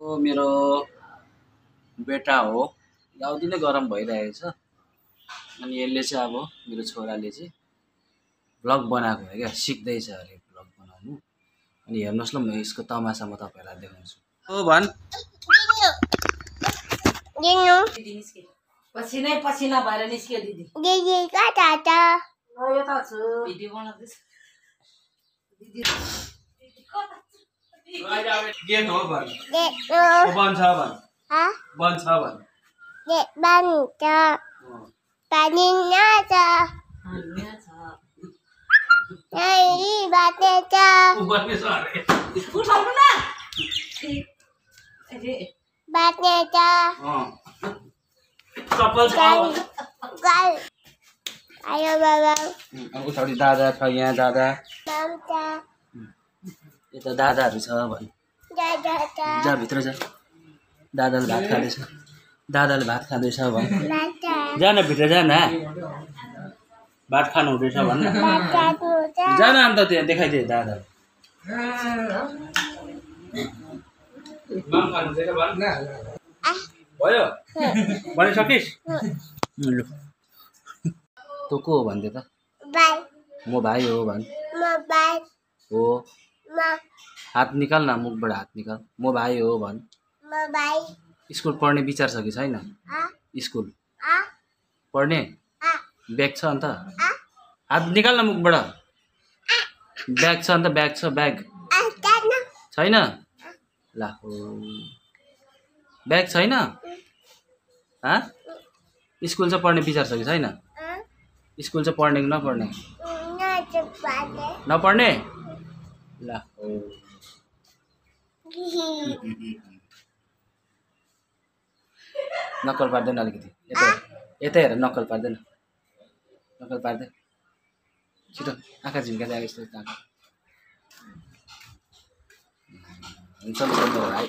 मेरो बेटा हो गाउँदि नै गरम भइरहेको छ अनि यसले चाहिँ अब मेरो छोराले चाहिँ भ्लग बनाएको हो क्या सिक्दैछ अरे भ्लग बनाउनु अनि हेर्नुहोस् ल म यसको तमासा म तपाईहरुलाई देखाउँछु ओ भन दिनु पसिनै पसिना भएर निस्क्यो दिदी दिदी कता छ म यता छु भिडियो बनाउँदैछु दिदी गेट हो भन देखो बन्छ भन हा बन्छ भन देख बन्छ पानी छ यही बाटे छ बन्ने छ अरे उठाउनु न अरे बाटे छ चप्पल छ गल आयो बाबा अब उठाउटी दादा छ यहाँ दादा नाम छ यता दादाहरु छ भन दादा छ जा भित्र जा दादाले भात खाँदैछ दादाले भात खाँदैछ भन बाटा जा न भित्र जा न भात खानु हुँदैछ भन न बाटा छ जा न अन्त त्यहाँ देखाइदे दादा माम खानु हुँदैछ भन भयो भनिसकिस् लु तँ को हो भन्दै त बाई म भाइ हो भन म बाई हो म हात निकाल न मुखबाट हात निकाल म भाइ हो भन म बाई स्कुल पढ्ने विचार छ कि छैन आ स्कुल आ पढ्ने आ ब्याग छ अन्त आ हात निकाल न मुखबाट ब्याग छ अन्त ब्याग छ ब्याग आ जान छैन ला हो ब्याग छैन हाँ स्कुल चाहिँ पढ्ने विचार छ कि छैन स्कुल चाहिँ पढ्ने कि नपढ्ने नपढ्ने ला हो नक्कल पार्दैन अलिकति यता यता हेर नक्कल पार्दैन नक्कल पार्दै छिटो आँखा झिम्का यस्तो हुन्छ भाइ